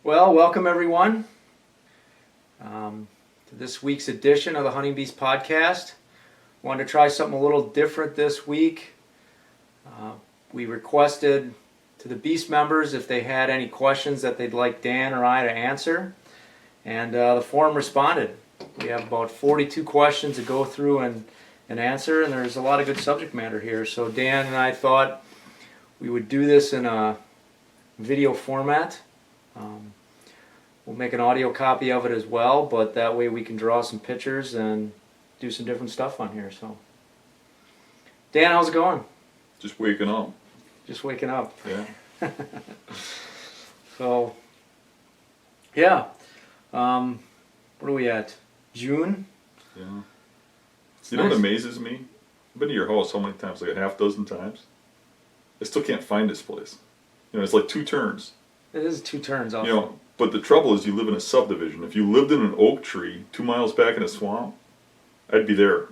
Well, welcome everyone to this week's edition of the Hunting Beast Podcast. Wanted to try something a little different this week. We requested to the Beast members if they had any questions that they'd like Dan or I to answer, and the forum responded. We have about 42 questions to go through and answer, and there's a lot of good subject matter here. So Dan and I thought we would do this in a video format. We'll make an audio copy of it as well, but that way we can draw some pictures and do some different stuff on here. So, Dan, how's it going? Just waking up. Just waking up. Yeah. So, yeah. What are we at? June? Yeah. It's You know nice. what amazes me? I've been to your house how many times? Like a half dozen times. I still can't find this place. You know, it's like two turns. It is 2 turns off. You know, but the trouble is you live in a subdivision. If you lived in an oak tree 2 miles back in a swamp, I'd be there.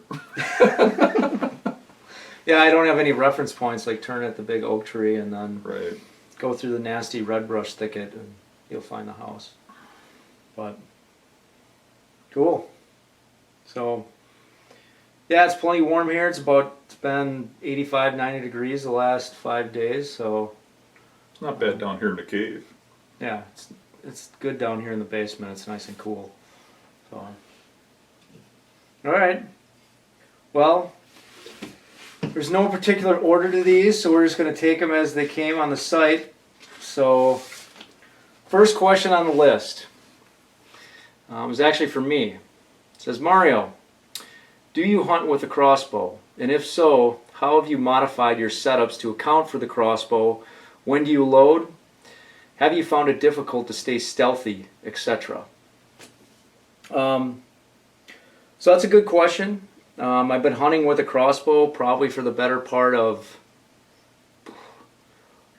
Yeah, I don't have any reference points, like turn at the big oak tree and then Right. go through the nasty red brush thicket and you'll find the house. But, cool. So, yeah, it's plenty warm here. It's been 85, 90 degrees the last 5 days, so It's not bad down here in the cave. yeah, it's good down here in the basement. It's nice and cool. So, all right. Well, there's no particular order to these, so we're just going to take them as they came on the site. So, first question on the list is actually for me. It says, Mario, do you hunt with a crossbow? And if so, how have you modified your setups to account for the crossbow? When do you load? Have you found it difficult to stay stealthy, etc.? So that's a good question. I've been hunting with a crossbow probably for the better part of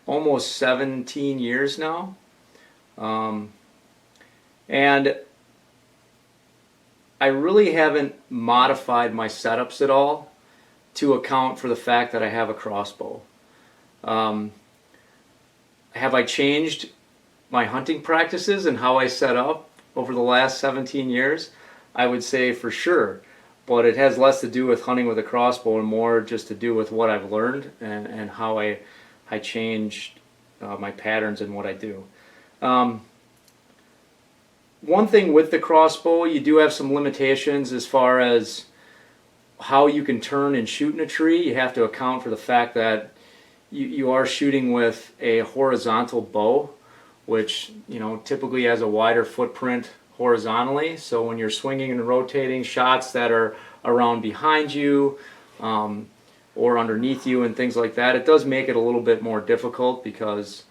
almost 17 years now. And I really haven't modified my setups at all to account for the fact that I have a crossbow. Have I changed my hunting practices and how I set up over the last 17 years? I would say for sure. But it has less to do with hunting with a crossbow and more just to do with what I've learned and how I changed my patterns and what I do. One thing with the crossbow, you do have some limitations as far as how you can turn and shoot in a tree. You have to account for the fact that you are shooting with a horizontal bow, which typically has a wider footprint horizontally. So when you're swinging and rotating shots that are around behind you or underneath you and things like that, it does make it a little bit more difficult because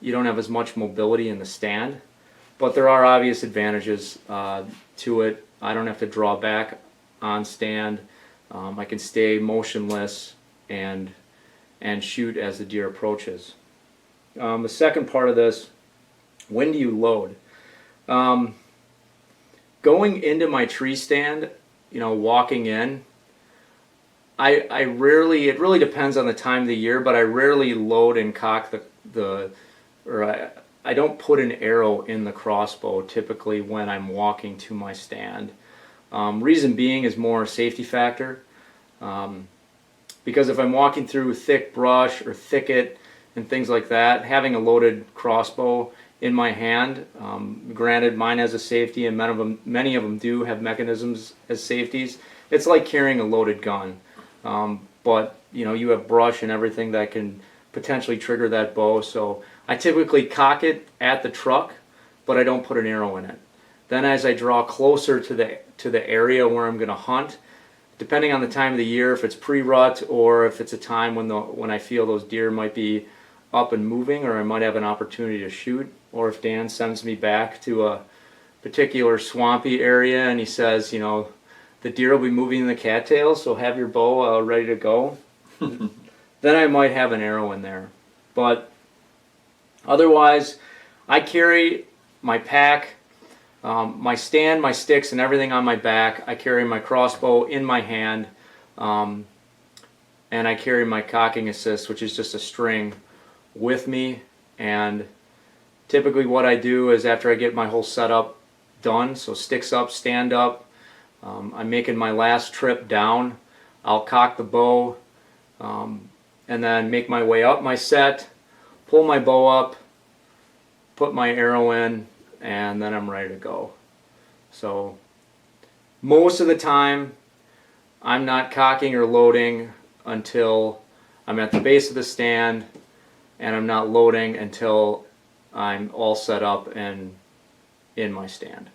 you don't have as much mobility in the stand. But there are obvious advantages to it. I don't have to draw back on stand. I can stay motionless and shoot as the deer approaches. The second part of this, when do you load? Going into my tree stand, walking in, I rarely, it really depends on the time of the year, but I rarely load and cock I don't put an arrow in the crossbow typically when I'm walking to my stand. Reason being is more safety factor. Because if I'm walking through thick brush or thicket and things like that, having a loaded crossbow in my hand, granted mine has a safety and many of them do have mechanisms as safeties. It's like carrying a loaded gun, but you have brush and everything that can potentially trigger that bow. So I typically cock it at the truck, but I don't put an arrow in it. Then as I draw closer to the area where I'm going to hunt, depending on the time of the year, if it's pre-rut or if it's a time when I feel those deer might be up and moving or I might have an opportunity to shoot, or if Dan sends me back to a particular swampy area and he says, the deer will be moving in the cattails, so have your bow ready to go, then I might have an arrow in there. But otherwise, I carry my pack, my stand, my sticks, and everything on my back. I carry my crossbow in my hand, and I carry my cocking assist, which is just a string, with me, and typically what I do is after I get my whole setup done, so sticks up, stand up, I'm making my last trip down, I'll cock the bow, and then make my way up my set, pull my bow up, put my arrow in, and then I'm ready to go. So most of the time I'm not cocking or loading until I'm at the base of the stand, and I'm not loading until I'm all set up and in my stand.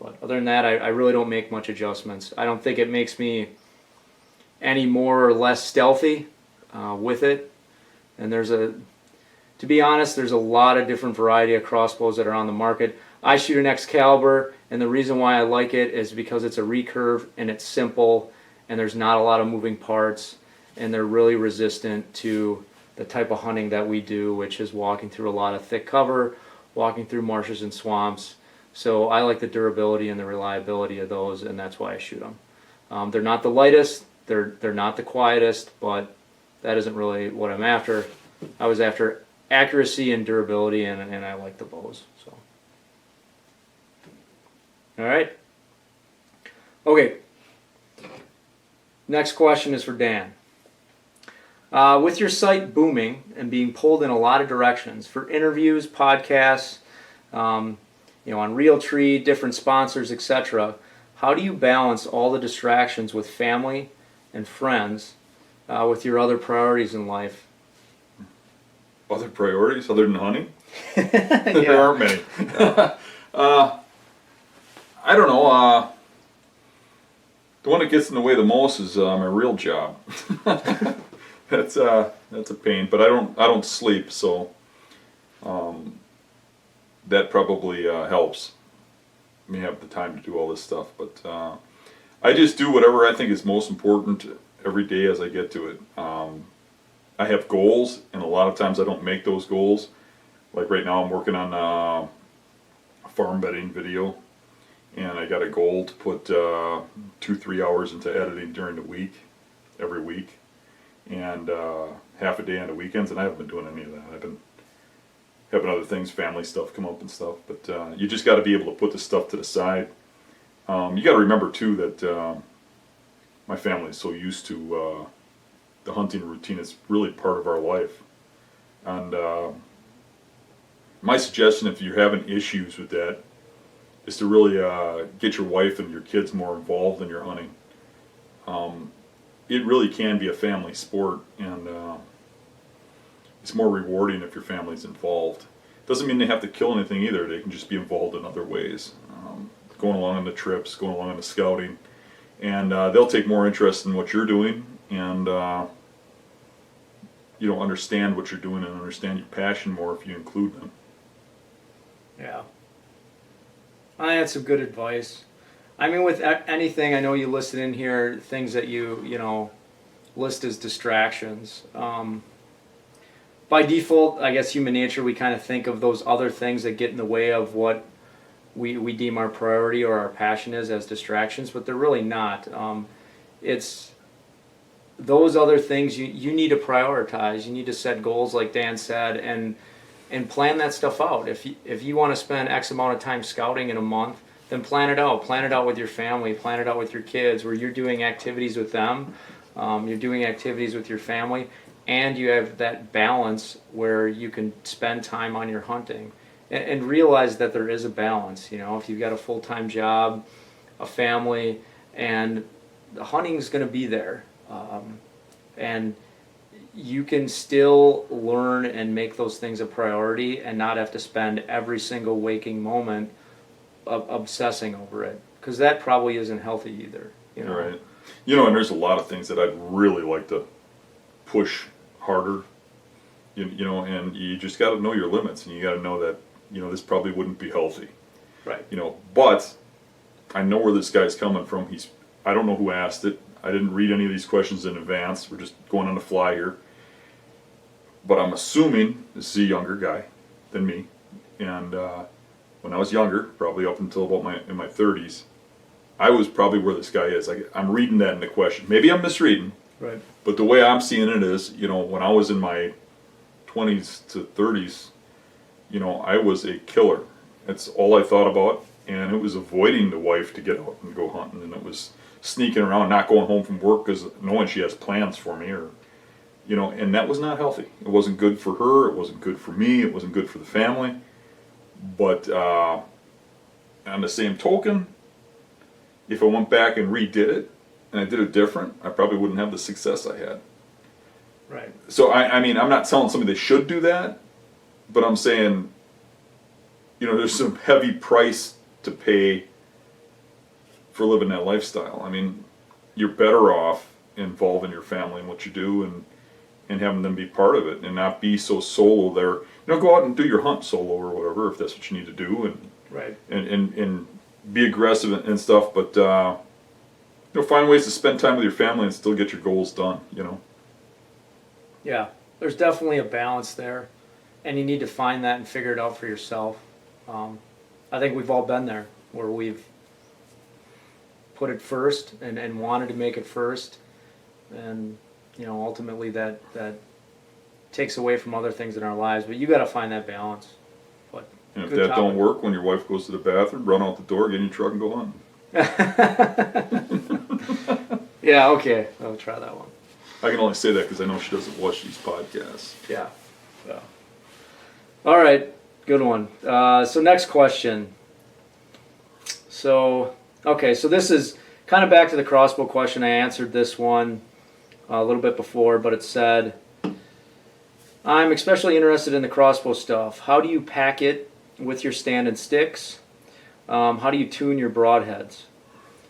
But other than that, I really don't make much adjustments. I don't think it makes me any more or less stealthy with it. And to be honest, there's a lot of different variety of crossbows that are on the market. I shoot an Excalibur, and the reason why I like it is because it's a recurve and it's simple, and there's not a lot of moving parts, and they're really resistant to the type of hunting that we do, which is walking through a lot of thick cover, walking through marshes and swamps. So I like the durability and the reliability of those, and that's why I shoot them. They're not the lightest, they're not the quietest, but that isn't really what I'm after. I was after accuracy and durability, and I like the bows. So, all right. Okay. Next question is for Dan. With your site booming and being pulled in a lot of directions for interviews, podcasts, on Realtree, different sponsors, etc., how do you balance all the distractions with family and friends with your other priorities in life? Other priorities other than hunting? There aren't many. I don't know. The one that gets in the way the most is my real job. That's a pain, but I don't sleep, so that probably helps me have the time to do all this stuff. But I just do whatever I think is most important every day as I get to it. I have goals, and a lot of times I don't make those goals. Like right now I'm working on a farm bedding video, and I got a goal to put 2-3 hours into editing during the week, every week, and half a day on the weekends, and I haven't been doing any of that. I've been having other things, family stuff come up and stuff, but you just got to be able to put the stuff to the side. You got to remember too that my family is so used to the hunting routine. It's really part of our life, and my suggestion, if you're having issues with that, is to really get your wife and your kids more involved in your hunting. It really can be a family sport, and it's more rewarding if your family's involved. Doesn't mean they have to kill anything either. They can just be involved in other ways, going along on the trips, going along on the scouting, and they'll take more interest in what you're doing, and understand what you're doing and understand your passion more if you include them. Yeah. I think that's some good advice. I mean, with anything, I know you listed in here things that you list as distractions. By default, I guess human nature, we kind of think of those other things that get in the way of what we deem our priority or our passion is as distractions, but they're really not. It's those other things you need to prioritize. You need to set goals, like Dan said, and plan that stuff out. If you want to spend X amount of time scouting in a month, then plan it out. Plan it out with your family. Plan it out with your kids, where you're doing activities with them, you're doing activities with your family, and you have that balance where you can spend time on your hunting. And realize that there is a balance. If you've got a full-time job, a family, and the hunting is going to be there, and you can still learn and make those things a priority and not have to spend every single waking moment obsessing over it, because that probably isn't healthy either. Right. And there's a lot of things that I'd really like to push harder, and you just got to know your limits, and you got to know that this probably wouldn't be healthy. Right. But I know where this guy's coming from. I don't know who asked it. I didn't read any of these questions in advance. We're just going on the fly here. But I'm assuming this is a younger guy than me, and when I was younger, probably up until about in my 30s, I was probably where this guy is. I'm reading that in the question. Maybe I'm misreading. Right. But the way I'm seeing it is, when I was in my 20s to 30s, you know, I was a killer. That's all I thought about, and it was avoiding the wife to get out and go hunting, and it was sneaking around, not going home from work because knowing she has plans for me, or, you know, and that was not healthy. It wasn't good for her. It wasn't good for me. It wasn't good for the family. But on the same token, if I went back and redid it, and I did it different, I probably wouldn't have the success I had. Right. So I mean, I'm not telling somebody they should do that, but I'm saying, you know, there's some heavy price to pay for living that lifestyle. I mean, you're better off involving your family in what you do, and having them be part of it, and not be so solo there. You know, go out and do your hunt solo or whatever if that's what you need to do, and Right. and be aggressive and stuff. But you know, find ways to spend time with your family and still get your goals done. You know. Yeah, there's definitely a balance there, and you need to find that and figure it out for yourself. I think we've all been there where we've put it first and wanted to make it first, and you know, ultimately that takes away from other things in our lives. But you got to find that balance. But And if good that topic. don't work, when your wife goes to the bathroom, run out the door, get in your truck, and go hunting. Yeah, okay, I'll try that one. I can only say that because I know she doesn't watch these podcasts. Yeah. Yeah. All right, good one. So next question. So, okay, so this is kind of back to the crossbow question. I answered this one a little bit before, but it said, I'm especially interested in the crossbow stuff. How do you pack it with your stand and sticks? How do you tune your broadheads?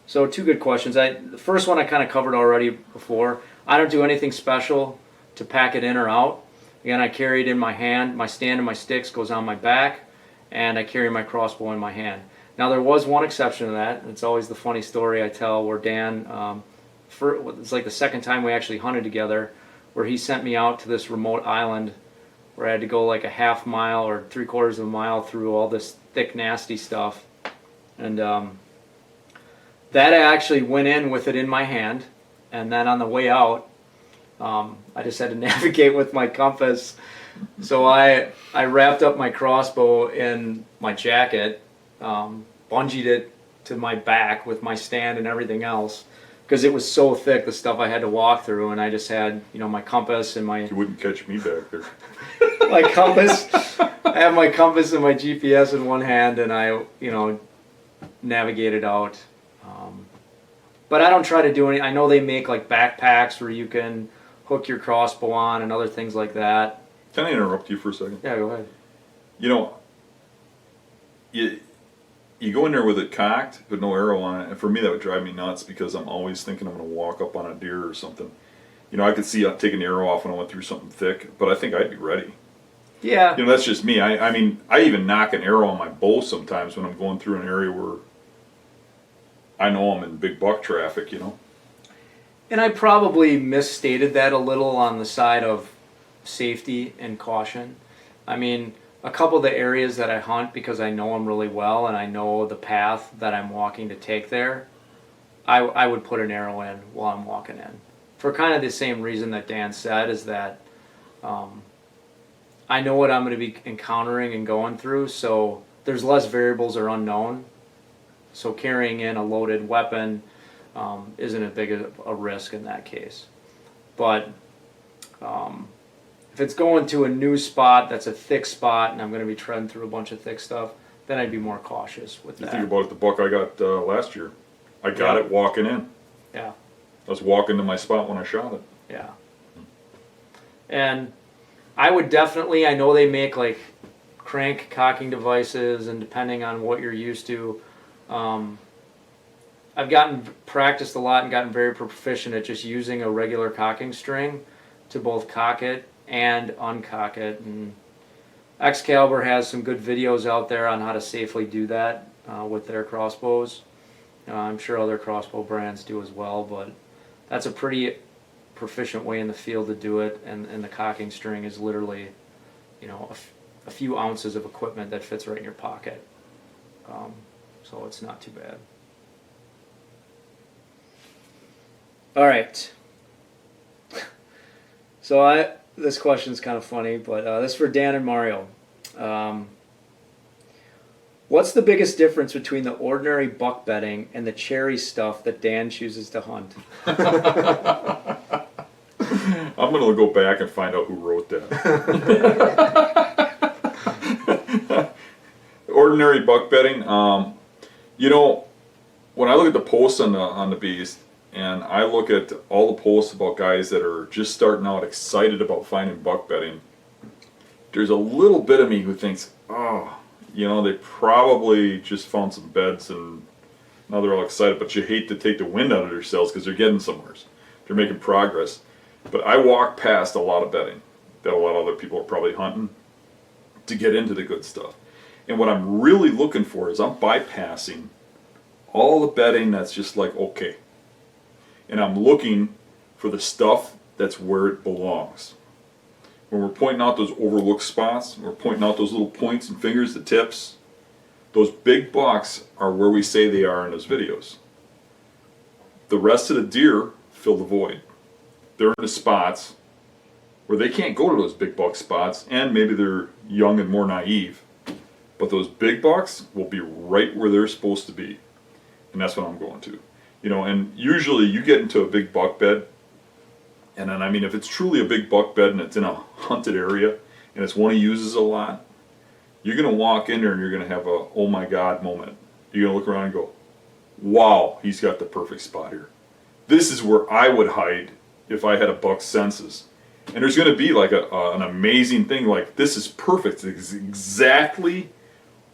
So two good questions. The first one I kind of covered already before. I don't do anything special to pack it in or out. Again, I carry it in my hand. My stand and my sticks goes on my back, and I carry my crossbow in my hand. Now there was one exception to that. It's always the funny story I tell where Dan, it's like the second time we actually hunted together, where he sent me out to this remote island where I had to go like a half mile or 3/4 of a mile through all this thick, nasty stuff. And that I actually went in with it in my hand, and then on the way out, I just had to navigate with my compass. So I wrapped up my crossbow in my jacket, bungeed it to my back with my stand and everything else, because it was so thick, the stuff I had to walk through, and I just had, you know, my compass and my You wouldn't catch me back there. my compass. I have my compass and my GPS in one hand, and I, you know, navigated out. But I don't try to do any. I know they make like backpacks where you can hook your crossbow on and other things like that. Can I interrupt you for a second? Yeah, go ahead. You know, you go in there with it cocked but no arrow on it, and for me that would drive me nuts because I'm always thinking I'm going to walk up on a deer or something. You know, I could see taking the arrow off when I went through something thick, but I think I'd be ready. Yeah. You know, that's just me. I mean, I even knock an arrow on my bow sometimes when I'm going through an area where I know I'm in big buck traffic, you know. And I probably misstated that a little on the side of safety and caution. I mean, a couple of the areas that I hunt, because I know them really well and I know the path that I'm walking to take there, I would put an arrow in while I'm walking in. For kind of the same reason that Dan said, is that I know what I'm going to be encountering and going through, so there's less variables or unknown. So carrying in a loaded weapon isn't as big a risk in that case. But if it's going to a new spot that's a thick spot and I'm going to be treading through a bunch of thick stuff, then I'd be more cautious with You that. think about it, the buck I got last year. I got Yeah. it walking in. Yeah, I was walking to my spot when I shot it. yeah. And I would definitely, I know they make like crank cocking devices, and depending on what you're used to, I've practiced a lot and gotten very proficient at just using a regular cocking string to both cock it and uncock it. And Excalibur has some good videos out there on how to safely do that with their crossbows. I'm sure other crossbow brands do as well, but that's a pretty proficient way in the field to do it. And the cocking string is literally, you know, a few ounces of equipment that fits right in your pocket. So it's not too bad. All right. So this question's kind of funny, but this is for Dan and Mario. What's the biggest difference between the ordinary buck bedding and the cherry stuff that Dan chooses to hunt? I'm going to go back and find out who wrote that. Ordinary buck bedding. You know, when I look at the posts on the beast, and I look at all the posts about guys that are just starting out excited about finding buck bedding, there's a little bit of me who thinks, oh, you know, they probably just found some beds and now they're all excited, but you hate to take the wind out of their sails because they're getting somewhere. They're making progress. But I walk past a lot of bedding that a lot of other people are probably hunting to get into the good stuff. And what I'm really looking for is I'm bypassing all the bedding that's just like, okay. And I'm looking for the stuff that's where it belongs. When we're pointing out those overlooked spots, we're pointing out those little points and fingers, the tips, those big bucks are where we say they are in those videos. The rest of the deer fill the void. They're in the spots where they can't go to those big buck spots, and maybe they're young and more naive. But those big bucks will be right where they're supposed to be. And that's what I'm going to. You know, and usually you get into a big buck bed, and then, I mean, if it's truly a big buck bed and it's in a hunted area and it's one he uses a lot, you're going to walk in there and you're going to have a oh my God moment. You're going to look around and go, wow, he's got the perfect spot here. This is where I would hide if I had a buck's senses. And there's going to be like an amazing thing like, this is perfect. It's exactly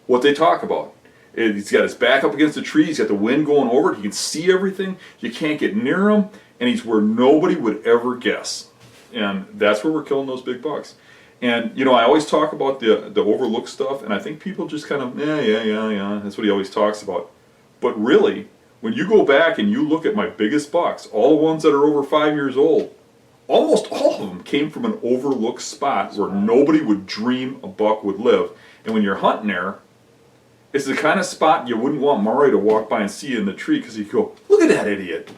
what they talk about. He's got his back up against the tree. He's got the wind going over it. He can see everything. You can't get near him. And he's where nobody would ever guess. And that's where we're killing those big bucks. And, you know, I always talk about the overlooked stuff. And I think people just kind of, yeah. That's what he always talks about. But really, when you go back and you look at my biggest bucks, all the ones that are over 5 years old, almost all of them came from an overlooked spot where nobody would dream a buck would live. And when you're hunting there, it's the kind of spot you wouldn't want Mario to walk by and see in the tree because he'd go, look at that idiot.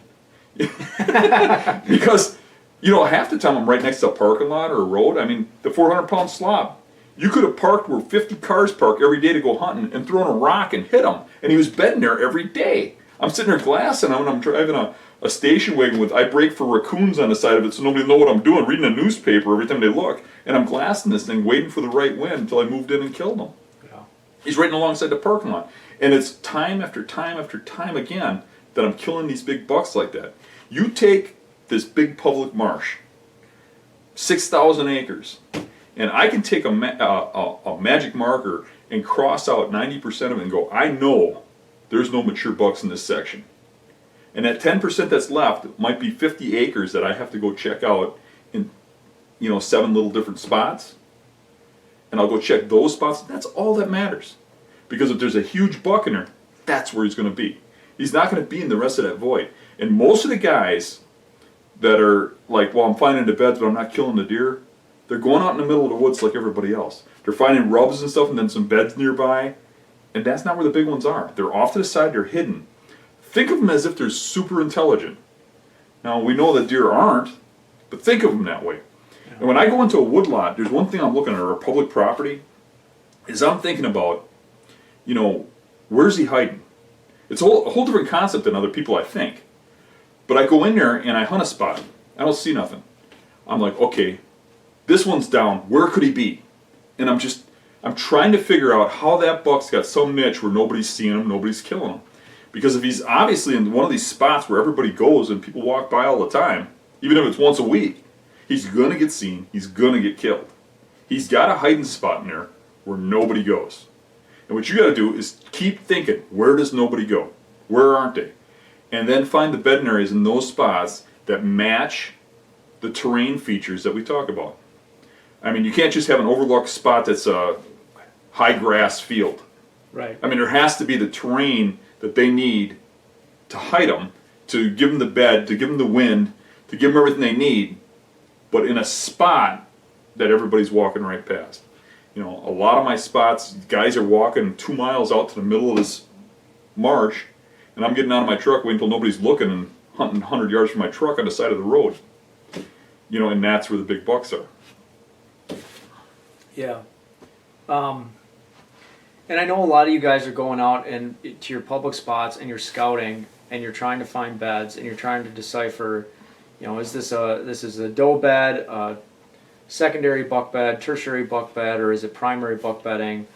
Because, you know, half the time I'm right next to a parking lot or a road. I mean, the 400-pound slob. You could have parked where 50 cars park every day to go hunting and thrown a rock and hit him. And he was bedding there every day. I'm sitting there glassing him and I'm driving a station wagon with, I brake for raccoons on the side of it so nobody will know what I'm doing, reading a newspaper every time they look. And I'm glassing this thing, waiting for the right wind until I moved in and killed him. Yeah. He's right alongside the parking lot. And it's time after time after time again that I'm killing these big bucks like that. You take this big public marsh, 6,000 acres, and I can take a magic marker and cross out 90% of it and go, I know there's no mature bucks in this section. And that 10% that's left might be 50 acres that I have to go check out in, you know, 7 little different spots. And I'll go check those spots. That's all that matters. Because if there's a huge buck in there, that's where he's going to be. He's not going to be in the rest of that void. And most of the guys that are like, well, I'm finding the beds, but I'm not killing the deer, they're going out in the middle of the woods like everybody else. They're finding rubs and stuff and then some beds nearby. And that's not where the big ones are. They're off to the side, they're hidden. Think of them as if they're super intelligent. Now, we know that deer aren't, but think of them that way. Yeah. And when I go into a woodlot, there's one thing I'm looking at, or public property, is I'm thinking about, you know, where's he hiding? It's a whole different concept than other people, I think. But I go in there and I hunt a spot. I don't see nothing. I'm like, okay, this one's down. Where could he be? And I'm trying to figure out how that buck's got some niche where nobody's seeing him, nobody's killing him. Because if he's obviously in one of these spots where everybody goes and people walk by all the time, even if it's once a week, he's going to get seen, he's going to get killed. He's got a hiding spot in there where nobody goes. And what you got to do is keep thinking, where does nobody go? Where aren't they? And then find the bedding areas in those spots that match the terrain features that we talk about. I mean, you can't just have an overlooked spot that's a high grass field. Right. I mean, there has to be the terrain that they need to hide them, to give them the bed, to give them the wind, to give them everything they need, but in a spot that everybody's walking right past. You know, a lot of my spots, guys are walking 2 miles out to the middle of this marsh, and I'm getting out of my truck waiting until nobody's looking and hunting 100 yards from my truck on the side of the road. You know, and that's where the big bucks are. Yeah. And I know a lot of you guys are going out and to your public spots and you're scouting and you're trying to find beds and you're trying to decipher, is this a doe bed, a secondary buck bed, tertiary buck bed, or is it primary buck bedding?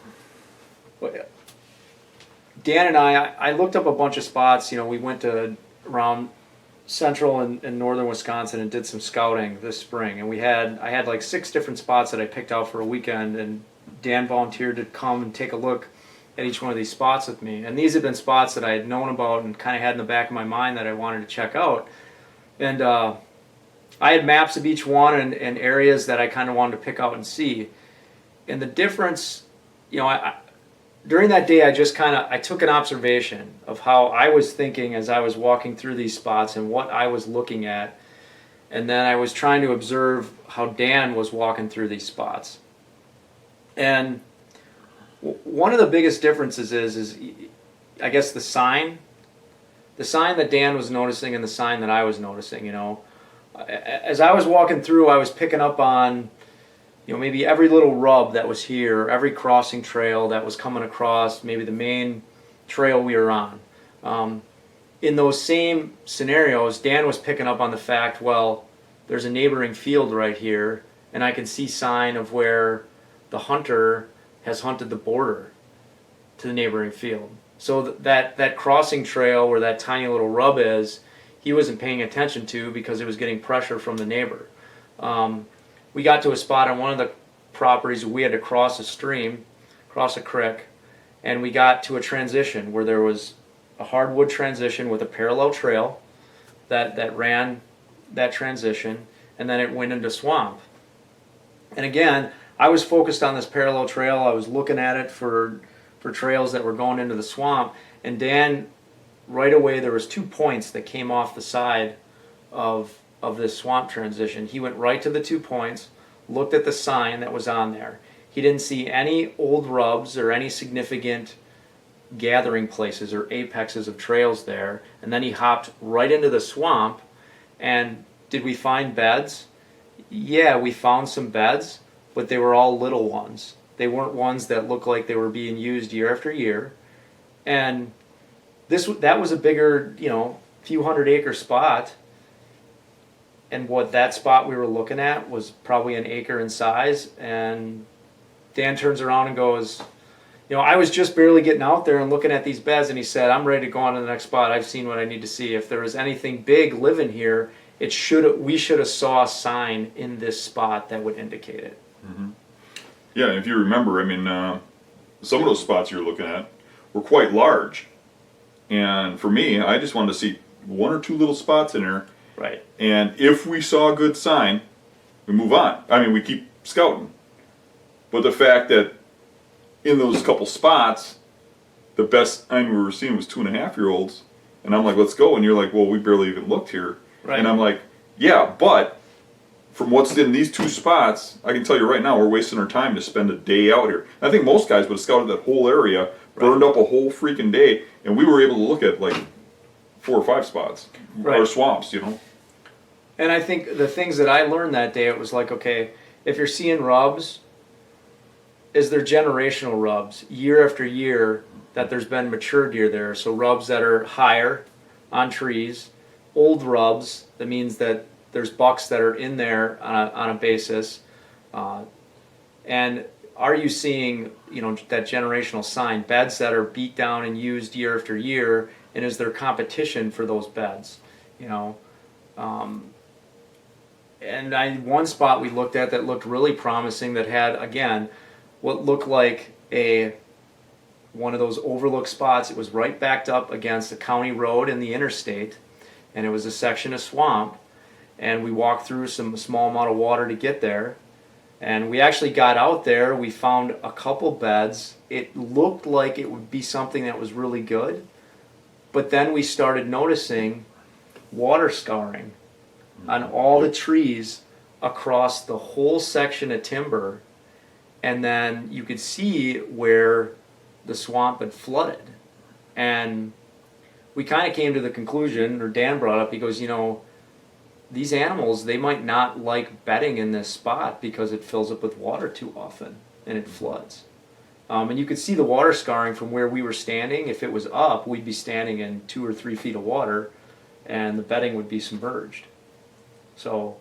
Dan and I looked up a bunch of spots. We went to around central and northern Wisconsin and did some scouting this spring, and I had like 6 different spots that I picked out for a weekend, and Dan volunteered to come and take a look at each one of these spots with me. And these have been spots that I had known about and kind of had in the back of my mind that I wanted to check out. And I had maps of each one and areas that I kind of wanted to pick out and see. And the difference, during that day, I took an observation of how I was thinking as I was walking through these spots and what I was looking at. And then I was trying to observe how Dan was walking through these spots. And one of the biggest differences is I guess the sign that Dan was noticing and the sign that I was noticing. As I was walking through, I was picking up on maybe every little rub that was here, every crossing trail that was coming across, maybe the main trail we were on. In those same scenarios, Dan was picking up on the fact, well, there's a neighboring field right here, and I can see sign of where the hunter has hunted the border to the neighboring field. So that crossing trail where that tiny little rub is, he wasn't paying attention to because it was getting pressure from the neighbor. We got to a spot on one of the properties where we had to cross a stream, cross a creek, and we got to a transition where there was a hardwood transition with a parallel trail that ran that transition, and then it went into swamp. And again, I was focused on this parallel trail. I was looking at it for trails that were going into the swamp, and Dan, right away, there was 2 points that came off the side of this swamp transition. He went right to the 2 points, looked at the sign that was on there. He didn't see any old rubs or any significant gathering places or apexes of trails there, and then he hopped right into the swamp. And did we find beds? Yeah, we found some beds, but they were all little ones. They weren't ones that looked like they were being used year after year. And that was a bigger, few 100-acre spot. And what that spot we were looking at was probably an acre in size. And Dan turns around and goes, I was just barely getting out there and looking at these beds, and he said, I'm ready to go on to the next spot. I've seen what I need to see. If there was anything big living here, we should have saw a sign in this spot that would indicate it. Mm-hmm. Yeah, if you remember, some of those spots you're looking at were quite large. And for me, I just wanted to see 1 or 2 little spots in there. Right. And if we saw a good sign, we move on. We keep scouting. But the fact that in those couple spots, the best sign we were seeing was 2.5-year-olds, and I'm like, let's go. And you're like, well, we barely even looked here. Right. And I'm like, yeah, but from what's in these 2 spots, I can tell you right now, we're wasting our time to spend a day out here. And I think most guys would have scouted that whole area, burned up a whole freaking day, and we were able to look at like 4 or 5 spots, or swamps, And I think the things that I learned that day, it was like, okay, if you're seeing rubs, is there generational rubs year after year that there's been mature deer there? So rubs that are higher on trees, old rubs, that means that there's bucks that are in there on a basis. And are you seeing, that generational sign, beds that are beat down and used year after year, and is there competition for those beds? And one spot we looked at that looked really promising that had, again, what looked like one of those overlook spots. It was right backed up against a county road in the interstate, and it was a section of swamp, and we walked through some small amount of water to get there, and we actually got out there. We found a couple beds. It looked like it would be something that was really good, but then we started noticing water scouring on all the trees across the whole section of timber, and then you could see where the swamp had flooded. And we kind of came to the conclusion, or Dan brought up, he goes, these animals, they might not like bedding in this spot because it fills up with water too often. and it floods. And you could see the water scarring from where we were standing. If it was up, we'd be standing in 2 or 3 feet of water, and the bedding would be submerged. So,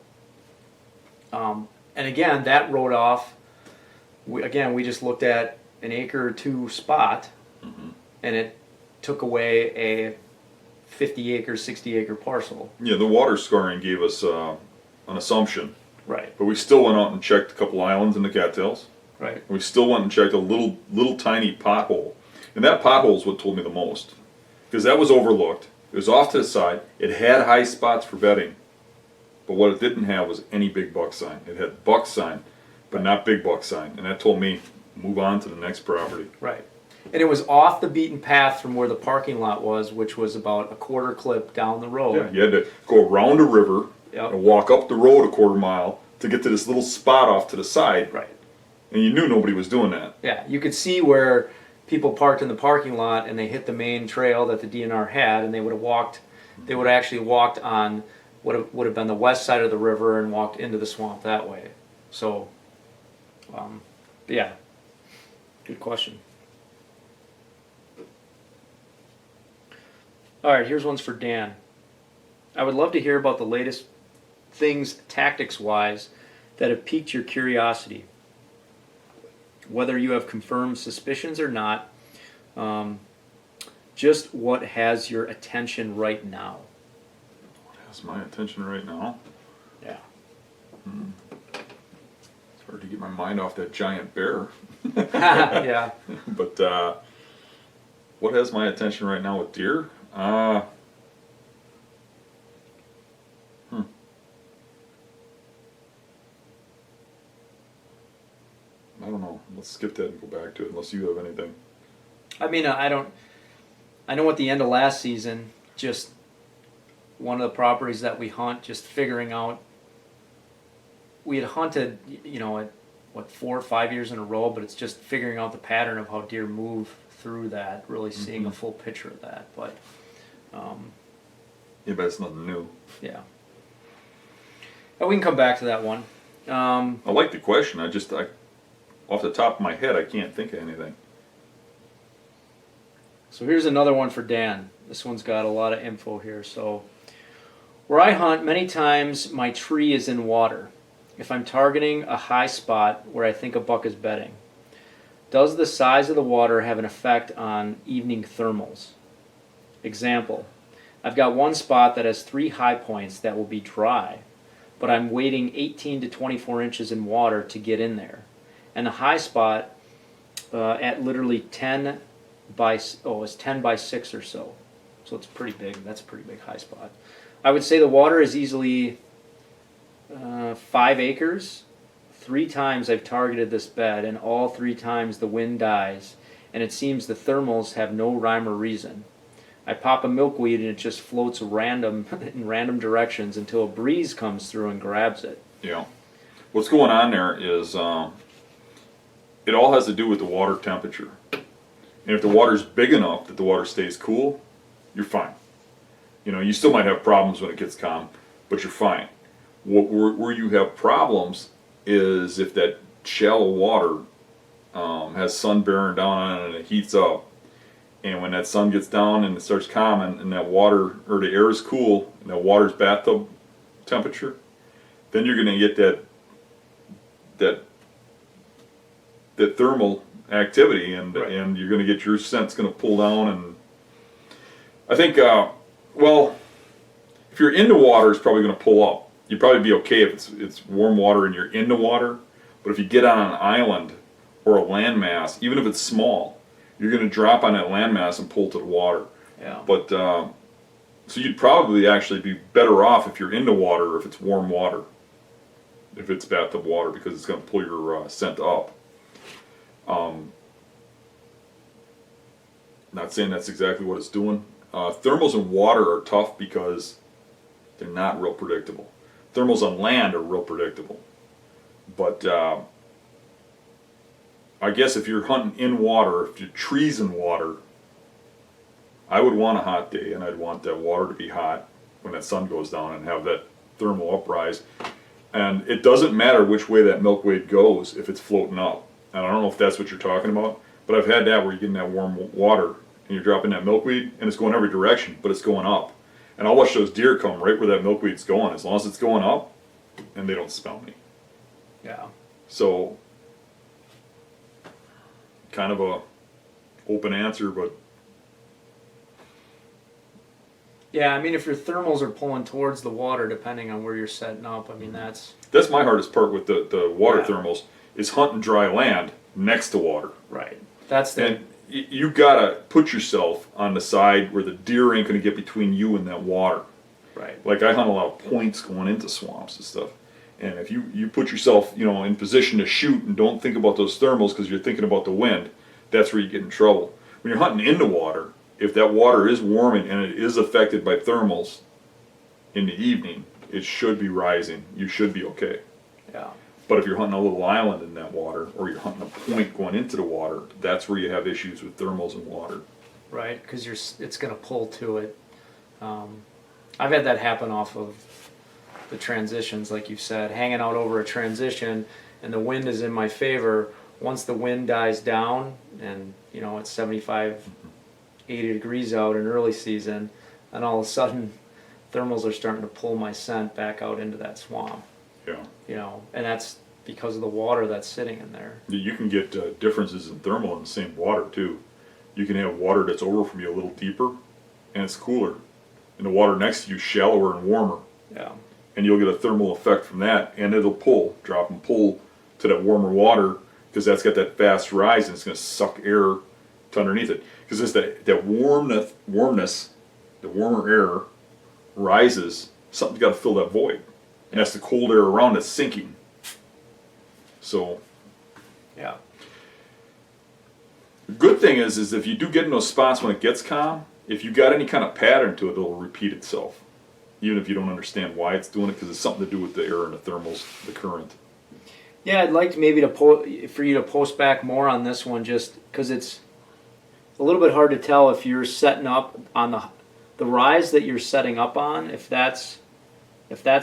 and again, that wrote off. We just looked at an acre or two spot, and it took away a 50-acre, 60-acre parcel. Yeah, the water scarring gave us an assumption. Right. But we still went out and checked a couple islands in the cattails. Right. We still went and checked a little tiny pothole. And that pothole is what told me the most. Because that was overlooked. It was off to the side. It had high spots for bedding. But what it didn't have was any big buck sign. It had buck sign, but not big buck sign. And that told me, move on to the next property. Right. And it was off the beaten path from where the parking lot was, which was about a quarter clip down the road. Yeah, you had to go around a river and walk up the road a quarter mile to get to this little spot off to the side. Right. And you knew nobody was doing that. Yeah, you could see where people parked in the parking lot and they hit the main trail that the DNR had, and they would have actually walked on what would have been the west side of the river and walked into the swamp that way. So, yeah, good question. All right, here's one's for Dan. I would love to hear about the latest things tactics-wise that have piqued your curiosity. Whether you have confirmed suspicions or not, just what has your attention right now? What has my attention right now? Yeah. It's hard to get my mind off that giant bear. Yeah. But what has my attention right now with deer? I don't know. Let's skip that and go back to it unless you have anything. I mean, I know at the end of last season, just one of the properties that we hunt, just figuring out, we had hunted, at 4 or 5 years in a row, but it's just figuring out the pattern of how deer move through that, really seeing a full picture of that. But yeah, but it's nothing new. Yeah. And we can come back to that one. I like the question. I off the top of my head, I can't think of anything. So here's another one for Dan. This one's got a lot of info here. So, where I hunt, many times my tree is in water. If I'm targeting a high spot where I think a buck is bedding, does the size of the water have an effect on evening thermals? Example, I've got one spot that has 3 high points that will be dry, but I'm wading 18 to 24 inches in water to get in there. And the high spot at literally 10 by 6 or so. So it's pretty big. That's a pretty big high spot. I would say the water is easily 5 acres. 3 times I've targeted this bed, and all 3 times the wind dies, and it seems the thermals have no rhyme or reason. I pop a milkweed and it just floats in random directions until a breeze comes through and grabs it. Yeah. What's going on there is it all has to do with the water temperature. And if the water's big enough that the water stays cool, you're fine. You still might have problems when it gets calm, but you're fine. Where you have problems is if that shallow water has sun bearing down on it and it heats up. And when that sun gets down and it starts calming and that water, or the air is cool and that water's bathtub temperature, then you're going to get that thermal activity, and Right. and you're going to get your scent's going to pull down. And I think, if you're in the water, it's probably going to pull up. You'd probably be okay if it's warm water and you're in the water. But if you get on an island or a landmass, even if it's small, you're going to drop on that landmass and pull to the water. Yeah. But so you'd probably actually be better off if you're in the water, if it's warm water, if it's bathtub water, because it's going to pull your scent up. Not saying that's exactly what it's doing. Thermals in water are tough because they're not real predictable. Thermals on land are real predictable. But I guess if you're hunting in water, if your tree's in water, I would want a hot day, and I'd want that water to be hot when that sun goes down and have that thermal uprise. And it doesn't matter which way that milkweed goes if it's floating up. I don't know if that's what you're talking about, but I've had that where you're getting that warm water and you're dropping that milkweed and it's going every direction, but it's going up. And I'll watch those deer come right where that milkweed's going, as long as it's going up, and they don't smell me. Yeah. So, kind of a open answer, but Yeah, I mean, if your thermals are pulling towards the water, depending on where you're setting up, I mean, that's that's my hardest part with the water Yeah. thermals is hunting dry land next to water. right. That's the And you gotta put yourself on the side where the deer ain't gonna get between you and that water. right. Like I hunt a lot of points going into swamps and stuff. And if you put yourself, in position to shoot and don't think about those thermals because you're thinking about the wind, that's where you get in trouble. When you're hunting into water, if that water is warming and it is affected by thermals in the evening, it should be rising. You should be okay. Yeah. But if you're hunting a little island in that water, or you're hunting a point going into the water, that's where you have issues with thermals in water. Right, because it's going to pull to it. I've had that happen off of the transitions, like you said, hanging out over a transition, and the wind is in my favor. Once the wind dies down, and it's 75, 80 degrees out in early season, and all of a sudden, thermals are starting to pull my scent back out into that swamp. Yeah. And that's because of the water that's sitting in there. You can get differences in thermal in the same water too. You can have water that's over from you a little deeper, and it's cooler, and the water next to you shallower and warmer, Yeah. and you'll get a thermal effect from that, and it'll drop and pull to that warmer water because that's got that fast rise, and it's going to suck air to underneath it. Because it's that warmness, the warmer air rises. Something's got to fill that void, and that's the cold air around it sinking. So. Yeah. The good thing is if you do get in those spots when it gets calm, if you got any kind of pattern to it, it'll repeat itself. Even if you don't understand why it's doing it, because it's something to do with the air and the thermals, the current. Yeah, I'd like maybe for you to post back more on this one, just because it's a little bit hard to tell if you're setting up on the rise that you're setting up on, if that's